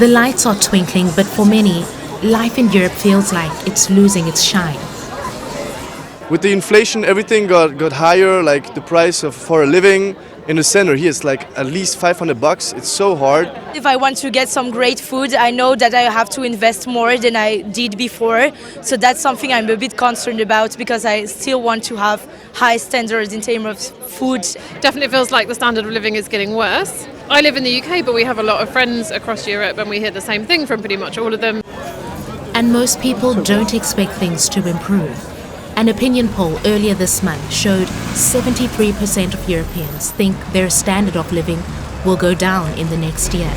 The lights are twinkling, but for many, life in Europe feels like it's losing its shine. With the inflation, everything got higher, like the price for a living in the center here is like at least $500. It's so hard. If I want to get some great food, I know that I have to invest more than I did before. So that's something I'm a bit concerned about because I still want to have high standards in terms of food. Definitely feels like the standard of living is getting worse. I live in the UK, but we have a lot of friends across Europe and we hear the same thing from pretty much all of them. And most people don't expect things to improve. An opinion poll earlier this month showed 73% of Europeans think their standard of living will go down in the next year.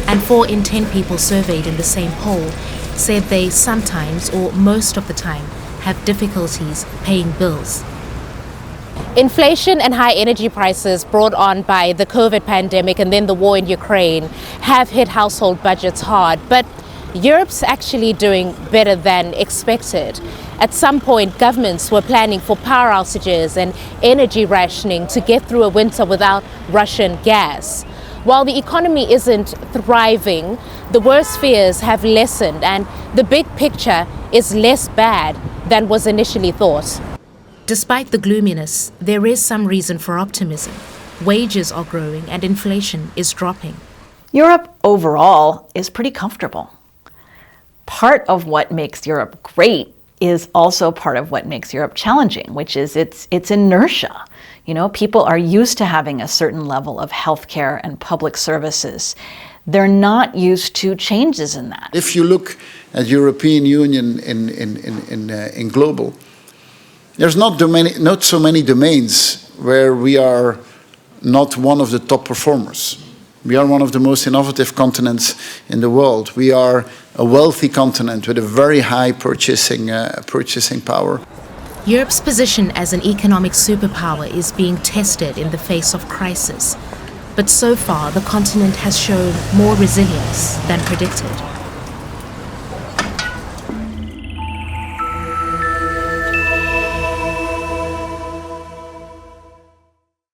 And 4 in 10 people surveyed in the same poll said they sometimes or most of the time have difficulties paying bills. Inflation and high energy prices brought on by the COVID pandemic and then the war in Ukraine have hit household budgets hard, but Europe's actually doing better than expected. At some point, governments were planning for power outages and energy rationing to get through a winter without Russian gas. While the economy isn't thriving, the worst fears have lessened and the big picture is less bad than was initially thought. Despite the gloominess, there is some reason for optimism. Wages are growing and inflation is dropping. Europe overall is pretty comfortable. Part of what makes Europe great is also part of what makes Europe challenging, which is its inertia. You know, people are used to having a certain level of healthcare and public services. They're not used to changes in that. If you look at European Union in global, there's not so many domains where we are not one of the top performers. We are one of the most innovative continents in the world. We are a wealthy continent with a very high purchasing power. Europe's position as an economic superpower is being tested in the face of crisis. But so far, the continent has shown more resilience than predicted.